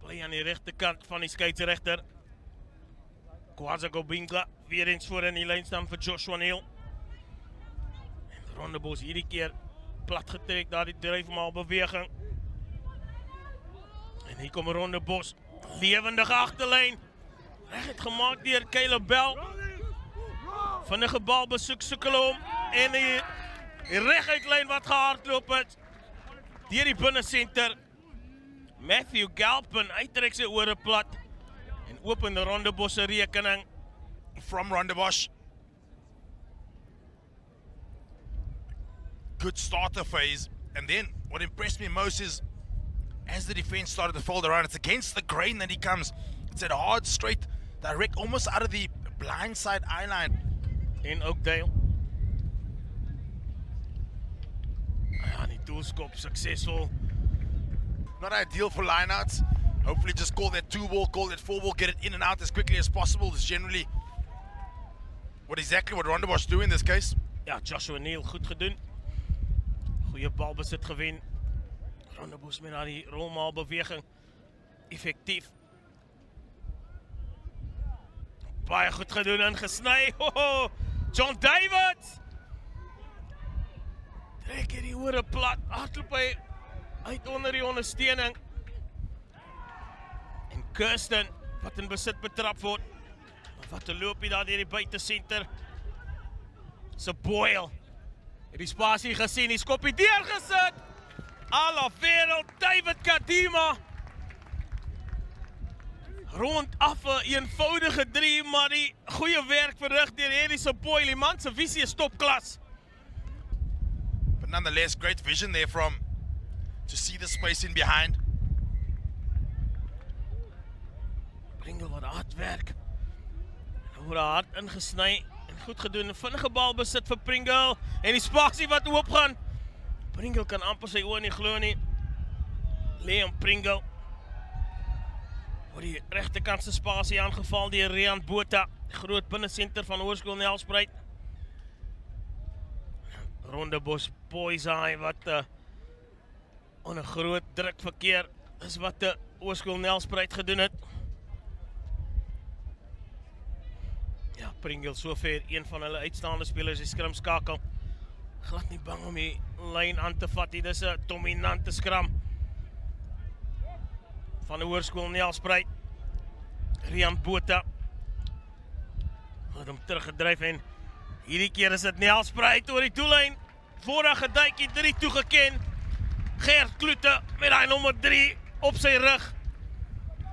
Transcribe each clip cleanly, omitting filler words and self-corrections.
Bly aan die regterkant van die skeieregter. Kwaza Gobinga weer eens voor in die lyn staan vir Joshua Neal. En Rondebosch hierdie keer plat getrek, daar die dryfmaal beweging. En hier kom Rondebosch, lewendige agterlyn. Reg gemaak deur Caleb Bell. Vinnige bal besoek hulle hom en die reguitlyn wat gehardloop het deur die binnesenter. Matthew Galpin uittrek sy ore plat en open Rondebosch se rekening. From Rondebosch. Good starter phase. And then what impressed me most is as the defense started to fold around, it's against the grain that he comes. It's that hard, straight, direct, almost out of the blind side eye line. En Oakdale. Ja, die doelskop succesvol. Not ideal for lineouts. Hopefully just call that 2-ball, call that 4-ball, get it in and out as quickly as possible. Is generally exactly what Rondebosch do in this case. Ja, Joshua Neal goed gedoen. Goeie balbesit gewen. Rondebosch met na die rolmaal beweging. Effectief. Baie goed gedoen en gesny. John David! Trek hier die ore plat. Hardloop hy uit onder die ondersteuning. En Kirsten, wat in besit betrap word. Wat 'n loopie daar deur die buitesenter. Se Boyle. Het die spasie gesien, die skoppie deurgesit. Alla wêreld, David Kadima. Rond af 'n eenvoudige 3, maar die goeie werk verrig deur hierdie se Boyle. Die man se visie is topklas. But nonetheless, great vision there from to see the space in behind. Pringle wat hard werk. Hoe hard ingesny en goed gedoen. 'n Vinnige bal besit vir Pringle en die spasie wat oopgaan. Pringle kan amper sy oë nie glo nie. Liam Pringle. Word die regterkant se spasie aangeval deur Rian Botha, groot binnesenter van Hoërskool Nelspruit. Rondebosch Poisai wat onder groot druk verkeer is wat Hoërskool Nelspruit gedoen het. Ja, Pringle sover een van hulle uitstaande spelers die skram skakel. Glad nie bang om die lyn aan te vat nie. Dis 'n dominante skram van die Hoërskool Nelspruit. Rian Botha het hom teruggedryf en hierdie keer is dit Nelspruit oor die doellyn. Vorige duikie 3 toegeken. Gert Kloete met daai nommer 3 op sy rug.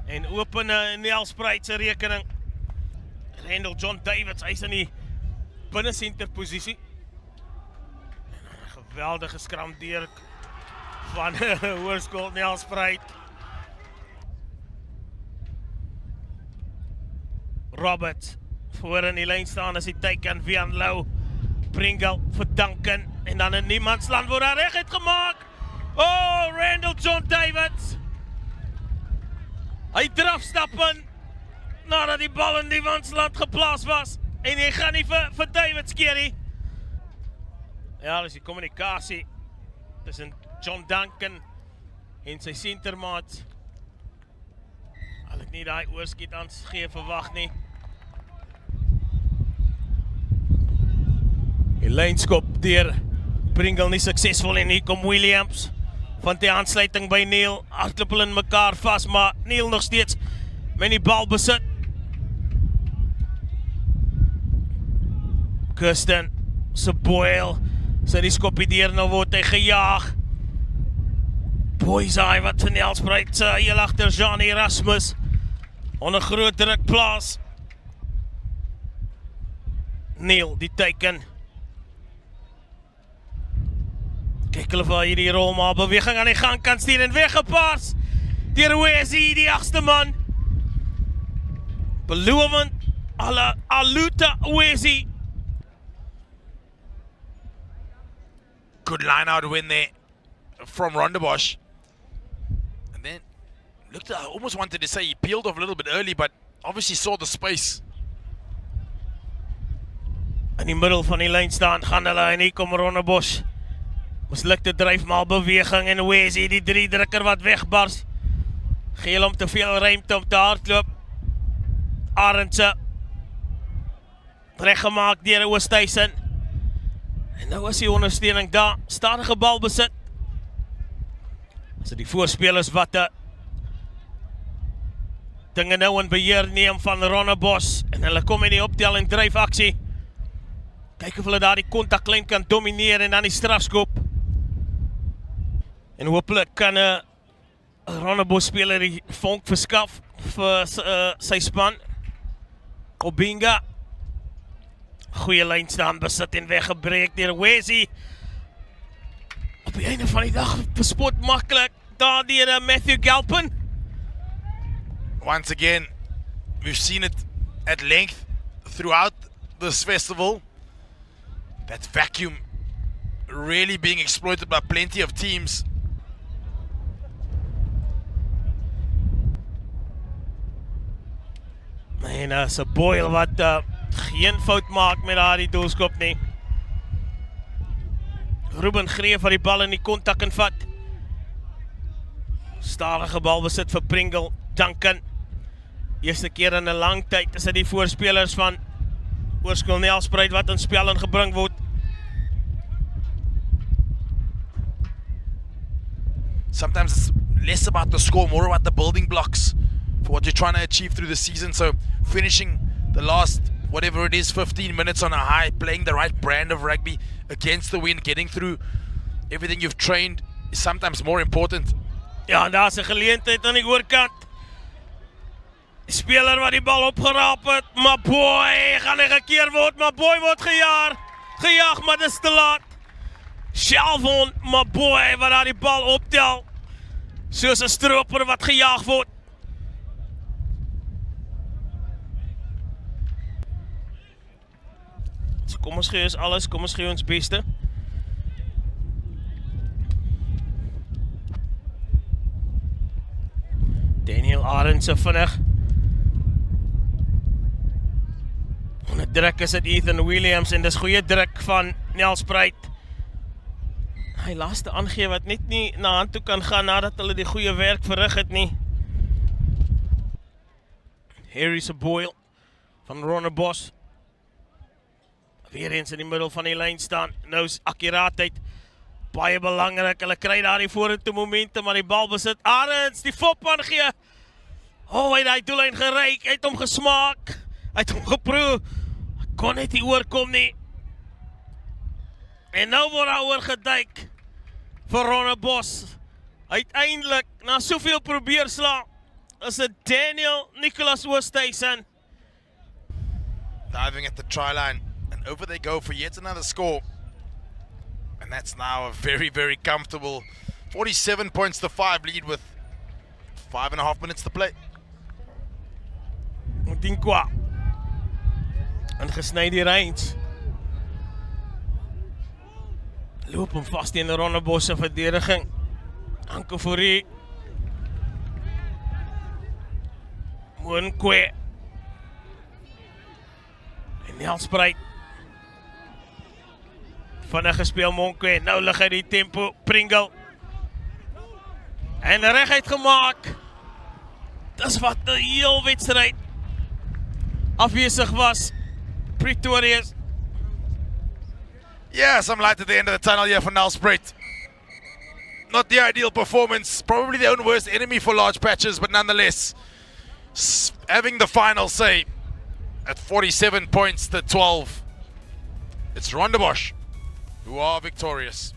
En open Nelspruit se rekening. Randall John Davids, hy's in die binnesenter posisie. En 'n geweldige skram deur van Hoërskool Nelspruit. Robert voor in die lyn staan as die teiken Vian Lou. Pringle vir Duncan en dan in niemandsland word daar reguit gemaak. Oh, Randall John Davids. Hy drafstap in nadat die bal in niemandsland geplaas was en hy gaan nie vir Davids keer nie. Ja, dis die kommunikasie tussen John Duncan en sy sentermaat. Al het nie daai oorskiet aansgee verwag nie. Die lynskop deur Pringle nie suksesvol en hier kom Williams van die aansluiting by Neal. Hardloop hulle in mekaar vas, maar Neal nog steeds met die bal besit. Kirsten se Boyle sy die skoppie deur, nou word hy gejaag. Poisai wat van Nelspruit heel agter Jean Erasmus onder groot druk plaas. Neal die teiken. Kyk hulle vir hierdie rolmaal beweging aan die gang kan stuur en weggepaas deur Wesi, die 8ste man. Belovend Aluta Wesi. Good line out win there from Rondebosch. And then looked, I almost wanted to say he peeled off a little bit early, but obviously saw the space. In die middel van die lyn staan gaan hulle en hier kom Rondebosch. Mislukte dryfmaal beweging en Wesi die 3 drukker wat wegbars. Geel om te veel ruimte om te hardloop. Arendse. Reggemaak deur Oosthuizen. En nou is die ondersteuning daar. Stadige bal besit. As die voorspelers wat dinge nou in beheer neem van Rondebosch. En hulle kom in die optel en dryf aksie. Kyk of hulle daar die kontaklyn kan domineer en dan die strafskop. En hopelik kan Rondebosch speler die vonk verskaf vir sy span. Obinga. Goeie lyn staan besit en weggebreek deur Wesley. Op die einde van die dag verspot maklik daar deur Matthew Galpin. Once again, we've seen it at length throughout this festival. That vacuum really being exploited by plenty of teams. En is 'n Boyle wat geen fout maak met daardie doelskop nie. Ruben greep vir die bal in die kontak en vat. Stadige bal besit vir Pringle. Duncan. Eerste keer in 'n lang tyd is dit die voorspelers van Hoërskool Nelspruit wat in spel ingebring word. Sometimes it's less about the score, more about the building blocks for what you're trying to achieve through the season. So finishing the last, whatever it is, 15 minutes on a high, playing the right brand of rugby against the wind, getting through everything you've trained is sometimes more important. Ja, en daar is 'n geleentheid aan die oorkant. Die speler wat die bal opgeraap het, Maboy, gaan hy gekeer word, Maboy word gejaag, maar dis te laat. Shelvon Maboy wat daar die bal optel, soos 'n stroper wat gejaag word. So kom ons gee ons alles, kom ons gee ons beste. Daniel Arendse vinnig. Onder druk is dit Ethan Williams en dis goeie druk van Nelspruit. Hy laaste aangee wat net nie na hand toe kan gaan nadat hulle die goeie werk verrig het nie. Harry se Boyle van Rondebosch. Weer eens in die middel van die lyn staan. Nou is akkuraatheid baie belangrik. Hulle kry daar die vorentoe momentum, maar die bal besit Arends, die fopman gee. Hy het die doellyn geryk, hy het hom gesmaak, hy het hom geproe. Kon net nie oorkom nie. En nou word daar oorgeduik vir Rondebosch. Uiteindelik, na soveel probeer slaan, is dit Daniel Nicholas Oosthuizen. Diving at the try line, and over they go for yet another score. And that's now a very, very comfortable 47 points to 5 lead with 5.5 minutes to play. Mutinkwa. Ingesny die Reins. Loop hom vast in die Rondebosch se verdediging. Ankofori. Monkwe. En Nelspruit. Vinnig gespeel Monkwe. Nou lig hy die tempo. Pringle. En reguit gemaak. Dis wat die heel wedstryd afwesig was. Pretorius. Yeah, some light at the end of the tunnel here for Nelspruit. Not the ideal performance, probably their own worst enemy for large patches, but nonetheless, having the final say at 47 points to 12. It's Rondebosch who are victorious.